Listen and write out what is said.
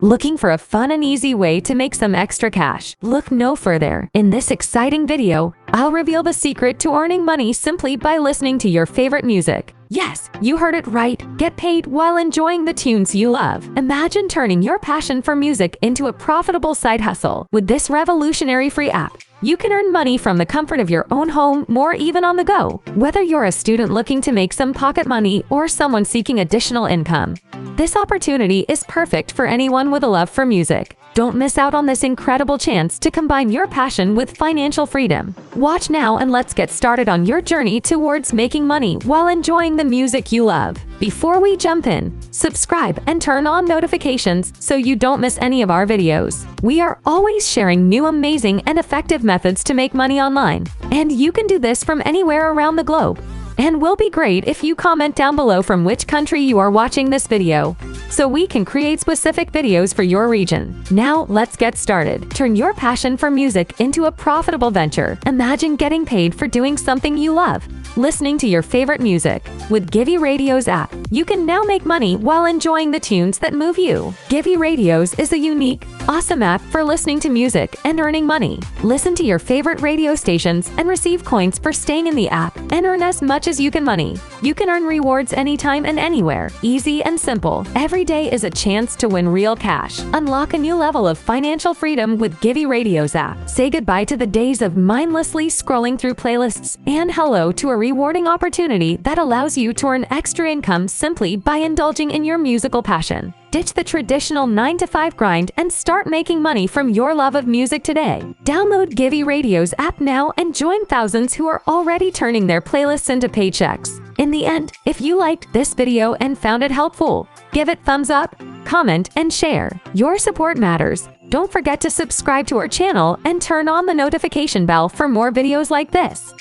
Looking for a fun and easy way to make some extra cash? Look no further. In this exciting video, I'll reveal the secret to earning money simply by listening to your favorite music. Yes, you heard it right. Get paid while enjoying the tunes you love. Imagine turning your passion for music into a profitable side hustle. With this revolutionary free app, you can earn money from the comfort of your own home or even on the go. Whether you're a student looking to make some pocket money or someone seeking additional income, this opportunity is perfect for anyone with a love for music. Don't miss out on this incredible chance to combine your passion with financial freedom. Watch now and let's get started on your journey towards making money while enjoying the music you love. Before we jump in, subscribe and turn on notifications so you don't miss any of our videos. We are always sharing new amazing and effective methods to make money online, and you can do this from anywhere around the globe. And will be great if you comment down below from which country you are watching this video, so we can create specific videos for your region. Now, let's get started. Turn your passion for music into a profitable venture. Imagine getting paid for doing something you love, listening to your favorite music. With Givey Radios app, you can now make money while enjoying the tunes that move you. Givey Radios is a unique, awesome app for listening to music and earning money. Listen to your favorite radio stations and receive coins for staying in the app and earn as much as you can money. You can earn rewards anytime and anywhere. Easy and simple. Every day is a chance to win real cash. Unlock a new level of financial freedom with Givey Radios app. Say goodbye to the days of mindlessly scrolling through playlists and hello to a rewarding opportunity that allows you to earn extra income simply by indulging in your musical passion. Ditch the traditional 9-to-5 grind and start making money from your love of music today. Download Givey Radios app now and join thousands who are already turning their playlists into paychecks. In the end, if you liked this video and found it helpful, give it thumbs up, comment, and share. Your support matters. Don't forget to subscribe to our channel and turn on the notification bell for more videos like this.